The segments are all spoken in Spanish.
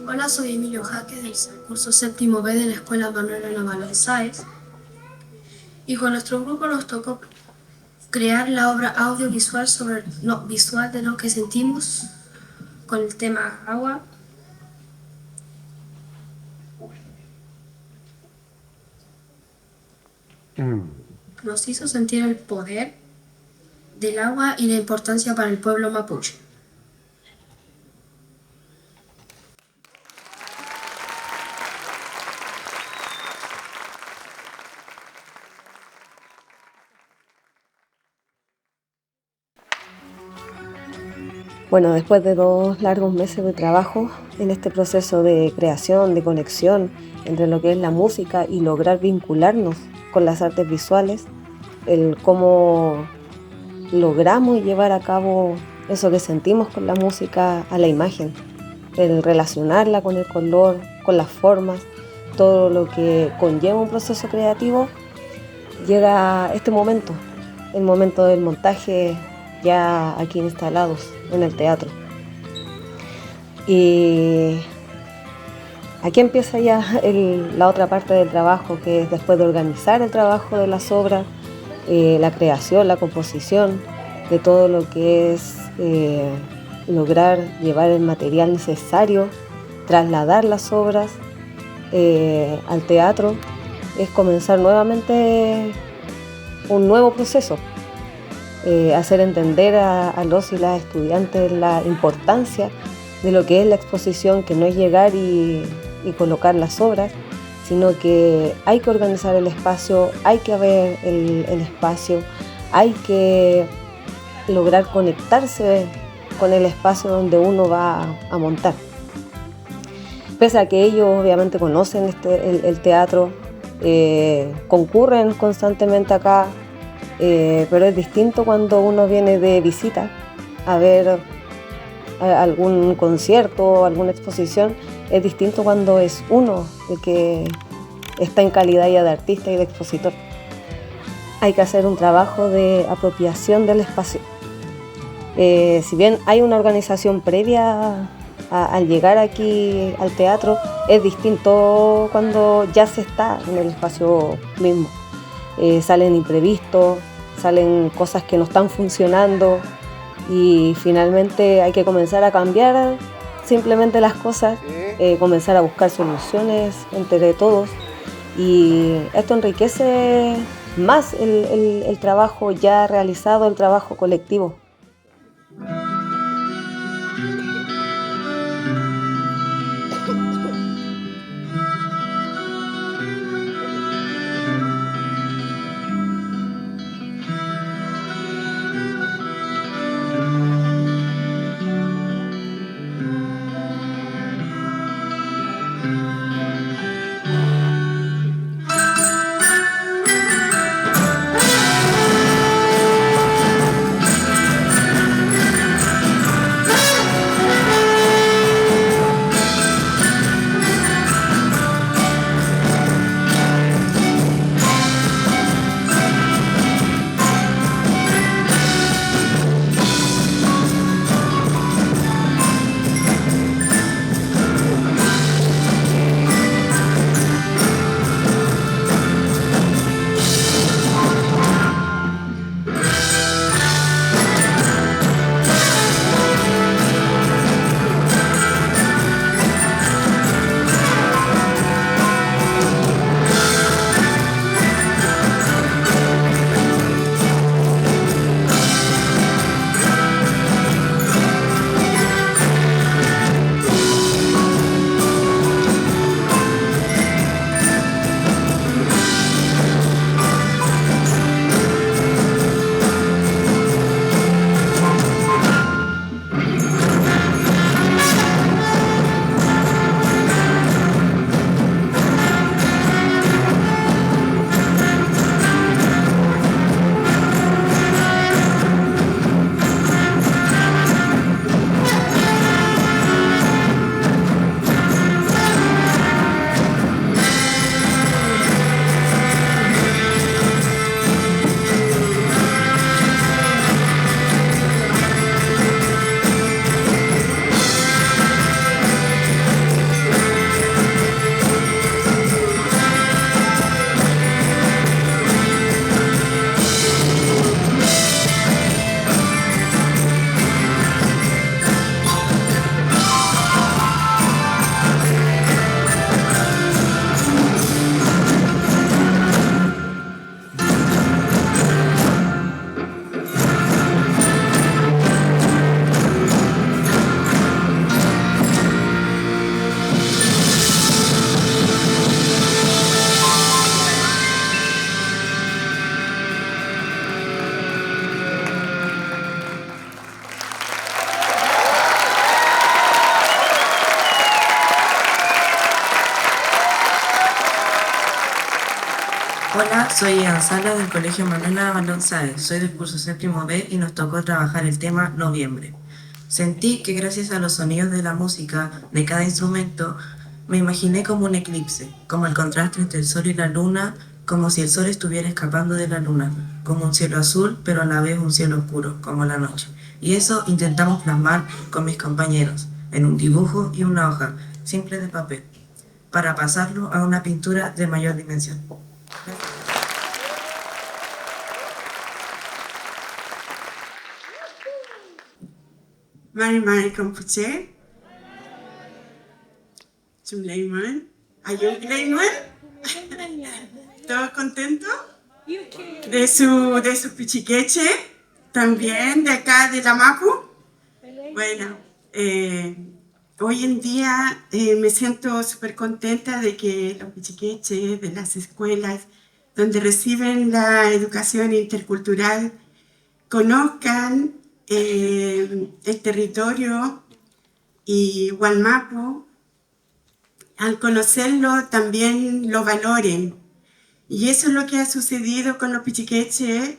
Hola, soy Emilio Jaque del curso séptimo B de la Escuela Manuela Navarro Sáez y con nuestro grupo nos tocó crear la obra audiovisual sobre lo visual de lo que sentimos con el tema agua. Nos hizo sentir el poder del agua y la importancia para el pueblo mapuche. Bueno, después de 2 largos meses de trabajo en este proceso de creación, de conexión entre lo que es la música y lograr vincularnos con las artes visuales, el cómo logramos llevar a cabo eso que sentimos con la música a la imagen, el relacionarla con el color, con las formas, todo lo que conlleva un proceso creativo, llega este momento, el momento del montaje ya aquí instalados en el teatro. Y aquí empieza ya la otra parte del trabajo, que es después de organizar el trabajo de las obras, la creación, la composición, de todo lo que es lograr llevar el material necesario, trasladar las obras al teatro, es comenzar nuevamente un nuevo proceso. Hacer entender a los y las estudiantes la importancia de lo que es la exposición, que no es llegar y colocar las obras, sino que hay que organizar el espacio, hay que ver el espacio, hay que lograr conectarse con el espacio donde uno va a montar. Pese a que ellos obviamente conocen el teatro, concurren constantemente acá, pero es distinto cuando uno viene de visita a ver algún concierto, alguna exposición. Es distinto cuando es uno el que está en calidad ya de artista y de expositor. Hay que hacer un trabajo de apropiación del espacio. Si bien hay una organización previa al llegar aquí al teatro, es distinto cuando ya se está en el espacio mismo. Salen imprevistos, salen cosas que no están funcionando y finalmente hay que comenzar a cambiar simplemente las cosas, comenzar a buscar soluciones entre todos, y esto enriquece más el trabajo ya realizado, el trabajo colectivo. Soy Ian Sala del Colegio Manuela Balón Sáez. Soy del curso séptimo B y nos tocó trabajar el tema Noviembre. Sentí que gracias a los sonidos de la música de cada instrumento me imaginé como un eclipse, como el contraste entre el sol y la luna, como si el sol estuviera escapando de la luna, como un cielo azul pero a la vez un cielo oscuro, como la noche. Y eso intentamos plasmar con mis compañeros, en un dibujo y una hoja, simple de papel, para pasarlo a una pintura de mayor dimensión. Mari Compuche. Suleiman. ¿Ayun Suleiman? ¿Todos contentos? De su pichiqueche, también de acá de la Mapu. Bueno, hoy en día me siento súper contenta de que los pichiqueches de las escuelas donde reciben la educación intercultural conozcan el territorio y Wallmapu, al conocerlo también lo valoren. Y eso es lo que ha sucedido con los pichiqueches,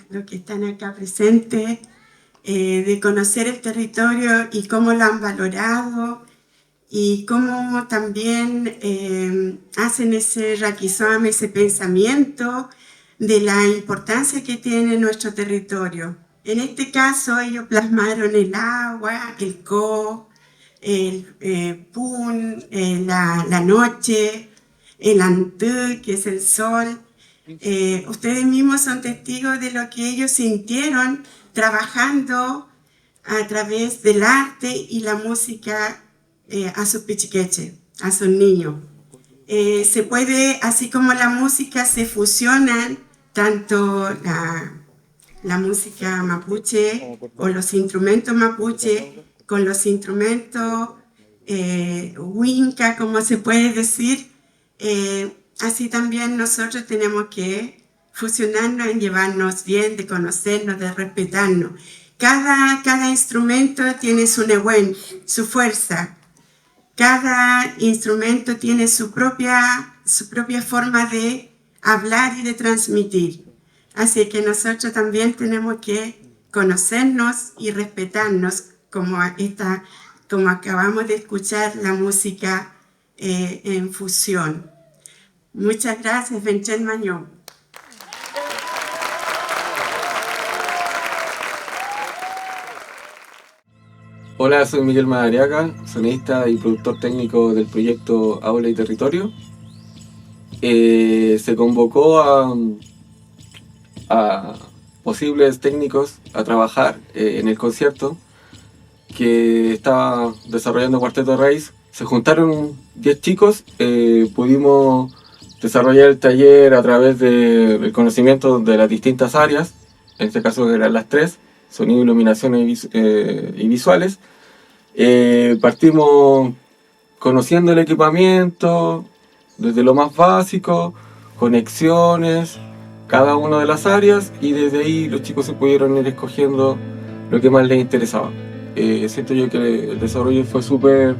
los que están acá presentes, de conocer el territorio y cómo lo han valorado y cómo también hacen ese raquizón, ese pensamiento de la importancia que tiene nuestro territorio. En este caso, ellos plasmaron el agua, el co, el pun, la noche, el antú, que es el sol. Ustedes mismos son testigos de lo que ellos sintieron trabajando a través del arte y la música a sus pichiqueches, a sus niños. Se puede, así como la música, se fusionan tanto la música mapuche o los instrumentos mapuche con los instrumentos huinca, como se puede decir. Así también nosotros tenemos que fusionarnos en llevarnos bien, de conocernos, de respetarnos. Cada instrumento tiene su nehuen, su fuerza. Cada instrumento tiene su propia forma de hablar y de transmitir. Así que nosotros también tenemos que conocernos y respetarnos, como acabamos de escuchar la música en fusión. Muchas gracias, Benchen Mañón. Hola, soy Miguel Madariaga, sonista y productor técnico del proyecto Aula y Territorio. Se convocó a posibles técnicos a trabajar en el concierto que estaba desarrollando Cuarteto de Raíz. Se juntaron 10 chicos, pudimos desarrollar el taller a través del conocimiento de las distintas áreas, en este caso eran las 3, sonido, iluminación y visuales. Partimos conociendo el equipamiento desde lo más básico, conexiones, cada una de las áreas, y desde ahí los chicos se pudieron ir escogiendo lo que más les interesaba. Siento yo que el desarrollo fue súper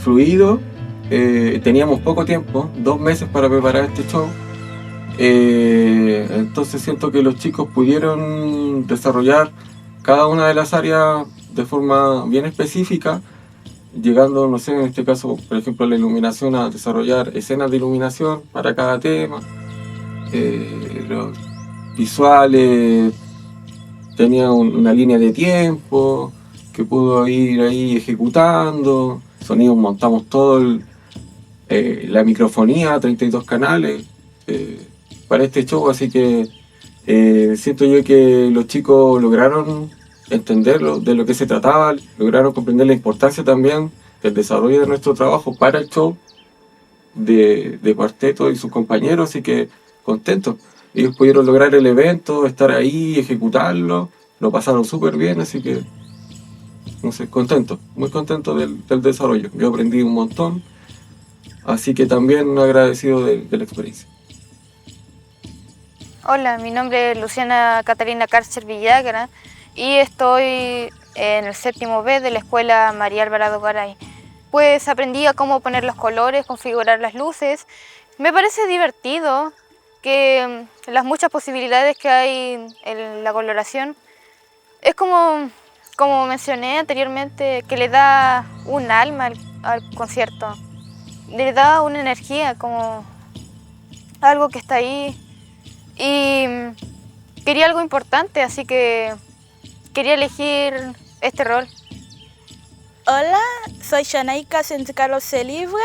fluido. Teníamos poco tiempo, 2 meses para preparar este show. Entonces siento que los chicos pudieron desarrollar cada una de las áreas de forma bien específica, llegando, no sé, en este caso, por ejemplo, la iluminación, a desarrollar escenas de iluminación para cada tema. Los visuales, tenía una línea de tiempo que pudo ir ahí ejecutando. Sonidos, montamos todo la microfonía, 32 canales para este show, así que siento yo que los chicos lograron entenderlo, de lo que se trataba, lograron comprender la importancia también del desarrollo de nuestro trabajo para el show de Cuarteto y sus compañeros, así que contentos. Ellos pudieron lograr el evento, estar ahí, ejecutarlo, lo pasaron súper bien, así que, no sé, contento, muy contento del desarrollo. Yo aprendí un montón, así que también agradecido de la experiencia. Hola, mi nombre es Luciana Catalina Cárcer Villagra y estoy en el séptimo B de la Escuela María Alvarado Garay. Pues aprendí a cómo poner los colores, configurar las luces. Me parece divertido que las muchas posibilidades que hay en la coloración es como mencioné anteriormente, que le da un alma al concierto, le da una energía, como algo que está ahí. Y quería algo importante, así que quería elegir este rol. Hola, soy Shanaika Carlos Celibre,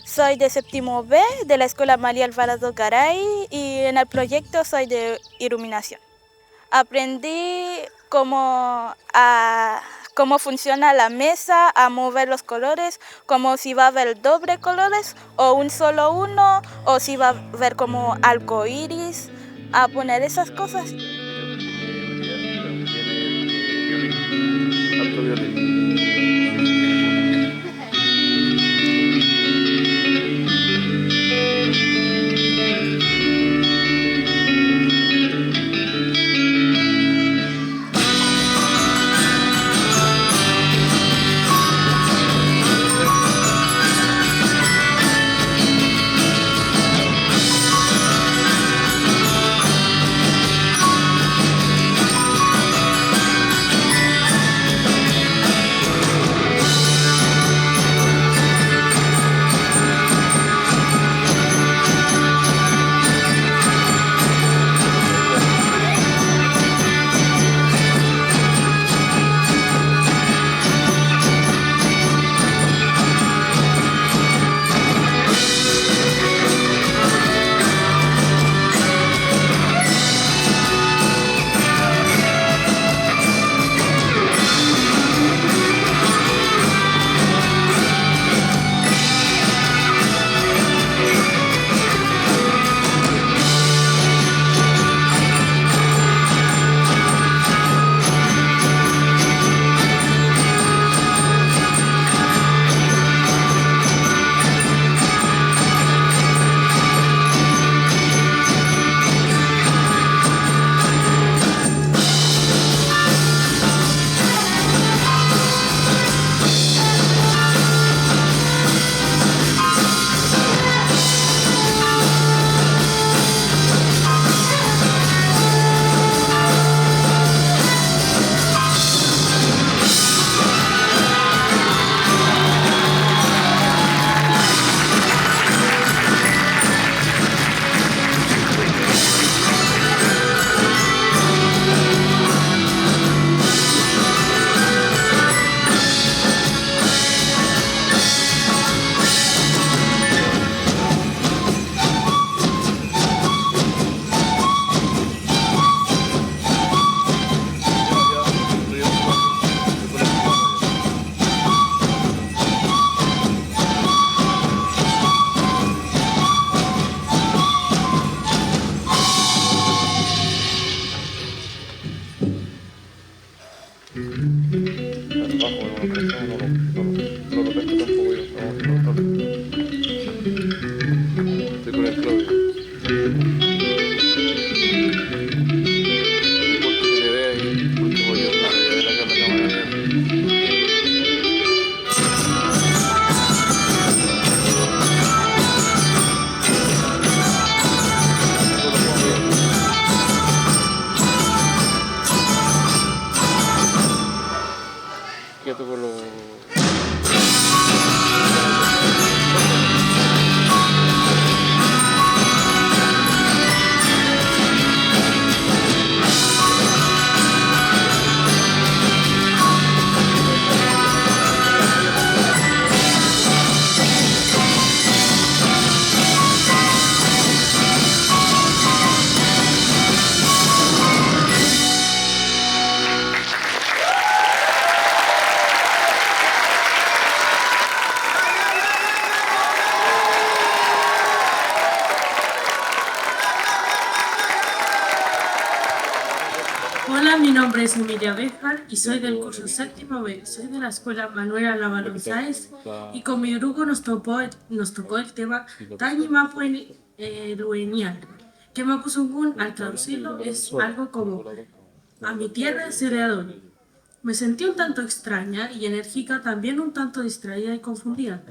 soy de séptimo B de la Escuela María Alvarado Garay y en el proyecto soy de iluminación. Aprendí cómo funciona la mesa, a mover los colores, como si va a haber doble colores o un solo uno, o si va a haber como arco iris, a poner esas cosas. Hola, mi nombre es Emilia Béjar y soy del curso séptimo B. Soy de la escuela Manuela Navarro Sáez y con mi grupo nos tocó el tema Tañi Mapuen Ruenial, que Mapusungun al traducirlo es algo como a mi tierra seré adorno. Me sentí un tanto extraña y enérgica, también un tanto distraída y confundida.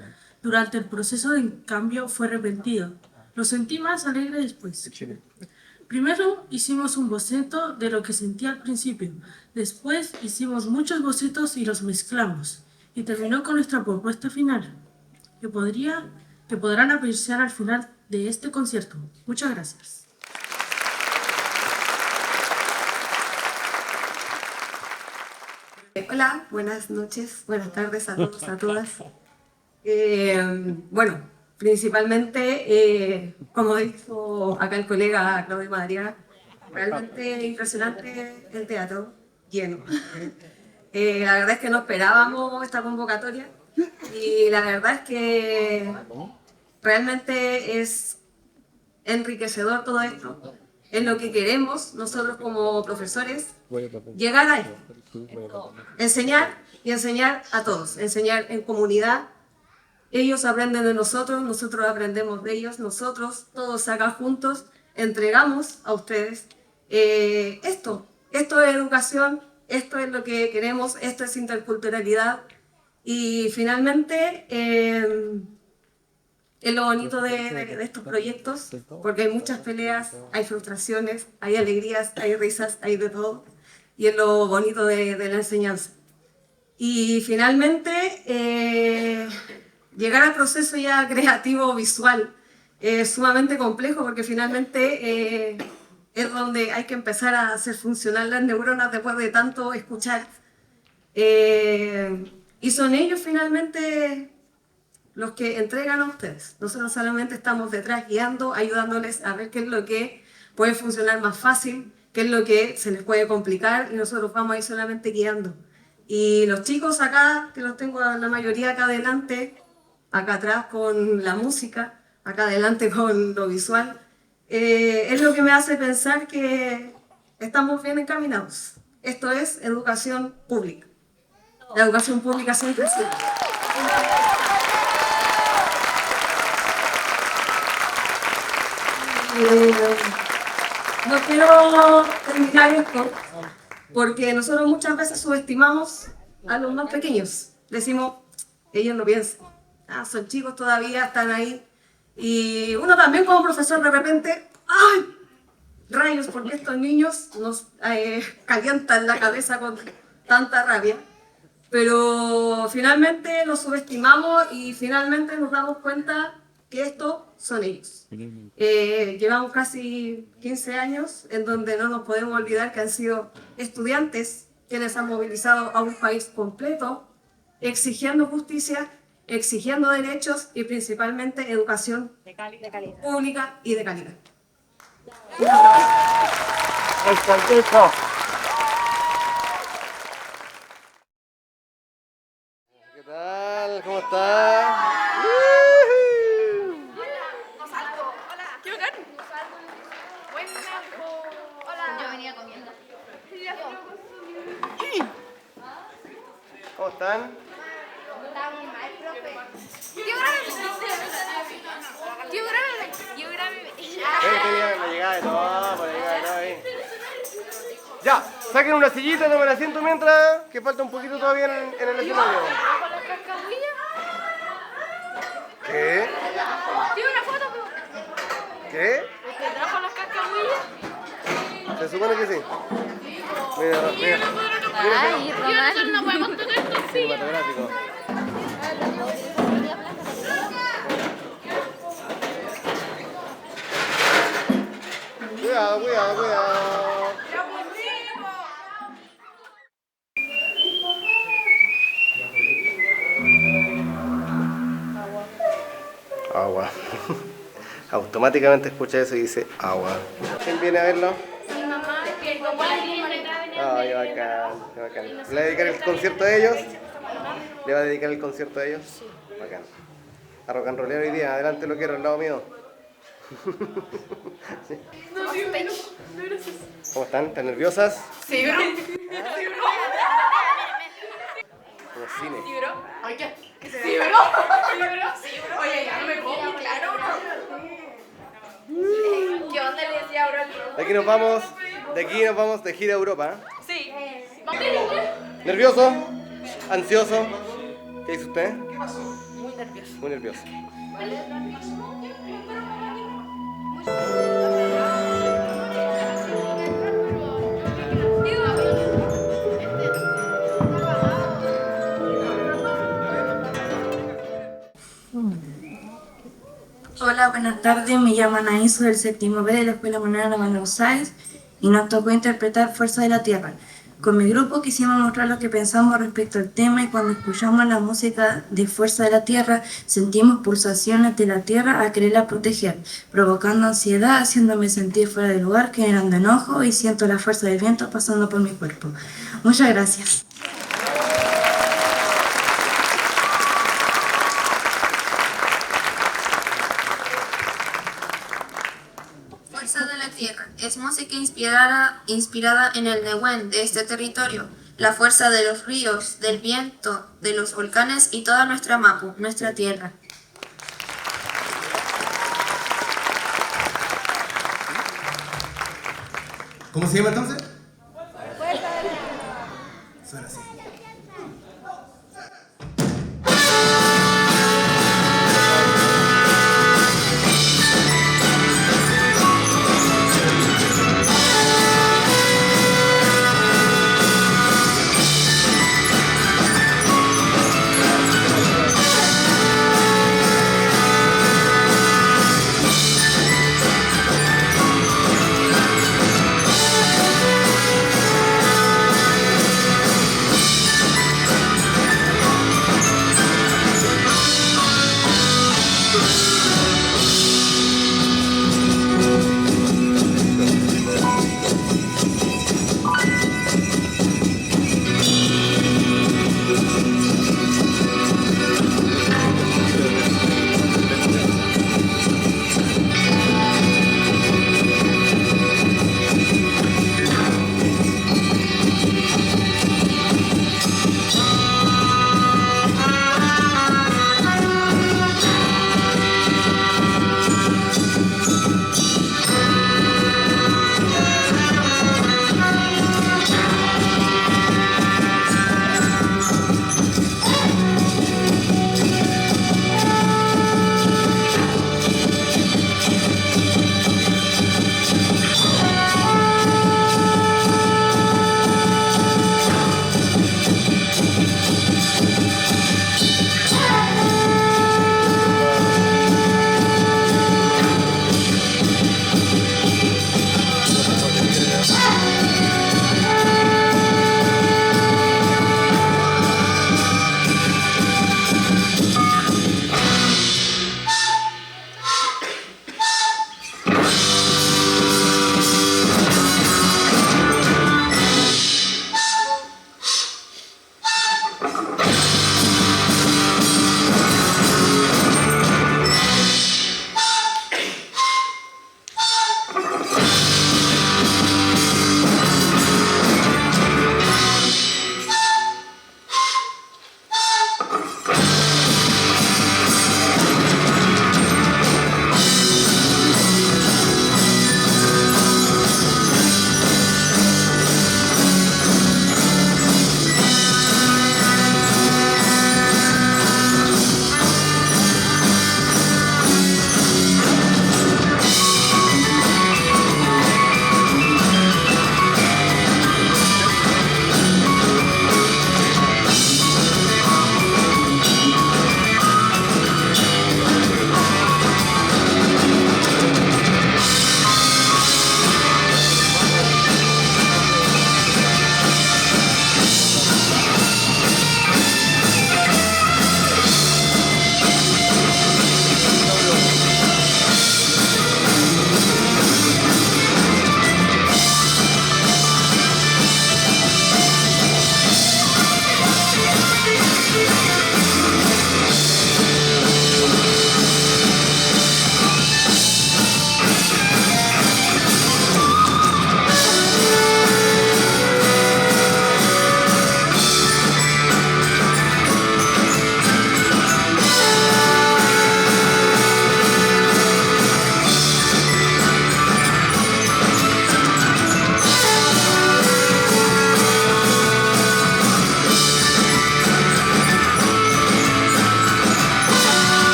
Durante el proceso de cambio fue repentino. Lo sentí más alegre después. Primero hicimos un boceto de lo que sentía al principio. Después hicimos muchos bocetos y los mezclamos. Y terminó con nuestra propuesta final, que podrán apreciar al final de este concierto. Muchas gracias. Hola, buenas noches, buenas tardes a todos, a todas. Bueno, principalmente, como dijo acá el colega Claudio Madariaga, realmente impresionante el teatro, lleno. La verdad es que no esperábamos esta convocatoria y la verdad es que realmente es enriquecedor todo esto. Es lo que queremos nosotros como profesores, llegar a esto. Enseñar y enseñar a todos, enseñar en comunidad. Ellos aprenden de nosotros, nosotros aprendemos de ellos, nosotros todos acá juntos entregamos a ustedes esto. Esto es educación, esto es lo que queremos, esto es interculturalidad y finalmente es lo bonito de estos proyectos, porque hay muchas peleas, hay frustraciones, hay alegrías, hay risas, hay de todo, y es lo bonito de la enseñanza. Y finalmente, llegar al proceso ya creativo visual es sumamente complejo, porque finalmente es donde hay que empezar a hacer funcionar las neuronas después de tanto escuchar. Y son ellos finalmente los que entregan a ustedes. Nosotros solamente estamos detrás guiando, ayudándoles a ver qué es lo que puede funcionar más fácil, qué es lo que se les puede complicar y nosotros vamos ahí solamente guiando. Y los chicos acá, que los tengo la mayoría acá adelante, acá atrás con la música, acá adelante con lo visual, es lo que me hace pensar que estamos bien encaminados. Esto es educación pública. La educación pública siempre sí. No quiero terminar esto porque nosotros muchas veces subestimamos a los más pequeños. Decimos, ellos no piensan, son chicos todavía, están ahí. Y uno también como profesor de repente, ¡ay! Rayos, porque estos niños nos calientan la cabeza con tanta rabia. Pero finalmente los subestimamos y finalmente nos damos cuenta que estos son ellos. Llevamos casi 15 años en donde no nos podemos olvidar que han sido estudiantes quienes han movilizado a un país completo, exigiendo justicia, exigiendo derechos y principalmente educación pública y de calidad. ¿Qué tal? ¿Cómo estás? Yo venía comiendo. ¿Cómo están? Estamos mal, profe. Yo grábeme. La llegada de todo, por la llegada de todo ahí. Ya, saquen una sillita, tomen asiento mientras, que falta un poquito todavía en el escenario. ¿Qué? Tiene una foto, ¿Qué? ¿te trajo las cascahuillas? Se supone que sí. Mira, mira. Ay, Ronald. No podemos tocar esto. Cinematográfico. Cuidado, cuidado, cuidado. Agua. Automáticamente escucha eso y dice agua. ¿Quién viene a verlo? Mi mamá, que como la tiene Ay, bacán, bacán. ¿Le va a dedicar el concierto a ellos? ¿Le va a dedicar el concierto a ellos? Sí. Bacán. A rock and rollear hoy día, adelante lo quiero, al lado mío. ¿Sí? ¿Cómo están? ¿Están nerviosas? Sí, bro. Como cine. Sí, bro. Ay, ¿qué? Sí, bro. Sí, bro. Sí, bro. Oye, ya no me copio, claro, bro. ¿Qué onda le decía, bro? De aquí nos vamos de gira a Europa. Sí. ¿Nervioso? ¿Ansioso? ¿Qué dice usted? Muy nervioso. Muy nervioso. Hola, buenas tardes. Me llamo Anaí, soy del séptimo B de la Escuela Manuela Naval Sáenz y nos tocó interpretar Fuerza de la Tierra. Con mi grupo quisimos mostrar lo que pensamos respecto al tema y cuando escuchamos la música de Fuerza de la Tierra sentimos pulsaciones de la Tierra a quererla proteger, provocando ansiedad, haciéndome sentir fuera de lugar, generando enojo y siento la fuerza del viento pasando por mi cuerpo. Muchas gracias. Fuerza de la Tierra es música inspirada en el Nehuen de este territorio, la fuerza de los ríos, del viento, de los volcanes y toda nuestra Mapu, nuestra tierra. ¿Cómo se llama entonces? Suena así.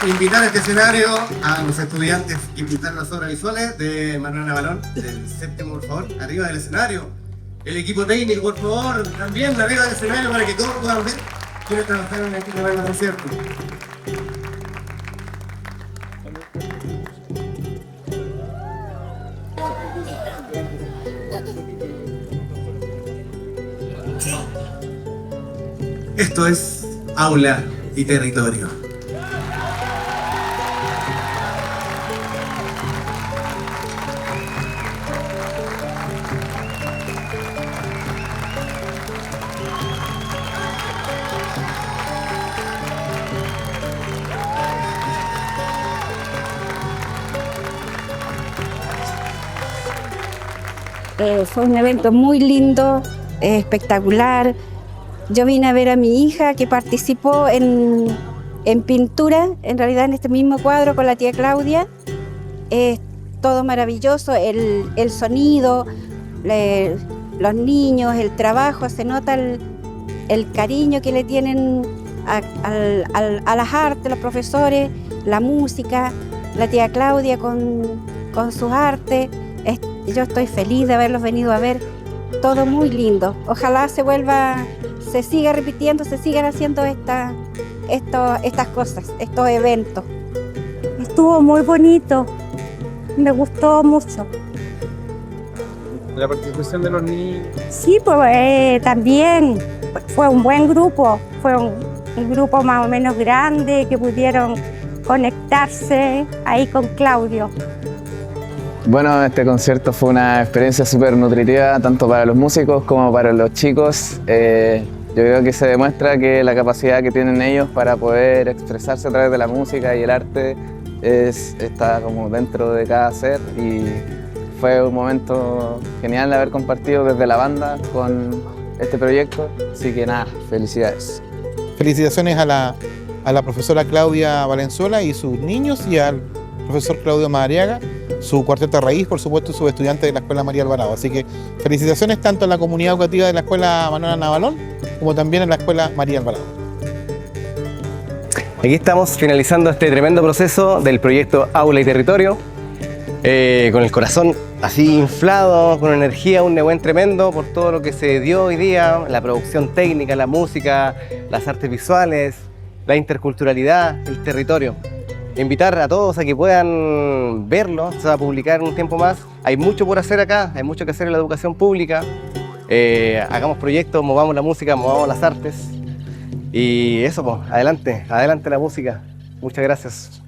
invitar a este escenario a los estudiantes que pintaron las obras visuales de Manuela Navalón, del séptimo, por favor, arriba del escenario. El equipo técnico, por favor, también arriba del escenario para que todos puedan ver quiénes trabajaron en este tremendo concierto. Esto es Aula y Territorio. Fue un evento muy lindo, espectacular. Yo vine a ver a mi hija que participó en pintura, en realidad en este mismo cuadro con la tía Claudia. Es todo maravilloso, el sonido, los niños, el trabajo, se nota el cariño que le tienen a las artes, los profesores, la música, la tía Claudia con sus artes. Yo estoy feliz de haberlos venido a ver, todo muy lindo. Ojalá se siga repitiendo, se sigan haciendo estas cosas, estos eventos. Estuvo muy bonito, me gustó mucho. La participación de los niños. Sí, pues también fue un buen grupo, fue un grupo más o menos grande que pudieron conectarse ahí con Claudio. Bueno, este concierto fue una experiencia súper nutritiva tanto para los músicos como para los chicos. Yo creo que se demuestra que la capacidad que tienen ellos para poder expresarse a través de la música y el arte está como dentro de cada ser, y fue un momento genial haber compartido desde la banda con este proyecto, así que nada, felicidades. Felicitaciones a la profesora Claudia Valenzuela y sus niños, y al profesor Claudio Madariaga, su cuarteto raíz, por supuesto, sus estudiantes de la Escuela María Alvarado. Así que felicitaciones tanto a la comunidad educativa de la Escuela Manuela Navalón como también a la Escuela María Alvarado. Aquí estamos finalizando este tremendo proceso del proyecto Aula y Territorio, con el corazón así inflado, con energía, un nebuen tremendo por todo lo que se dio hoy día, la producción técnica, la música, las artes visuales, la interculturalidad, el territorio. Invitar a todos a que puedan verlo, se va a publicar en un tiempo más. Hay mucho por hacer acá, hay mucho que hacer en la educación pública. Hagamos proyectos, movamos la música, movamos las artes. Y eso, pues, adelante, adelante la música. Muchas gracias.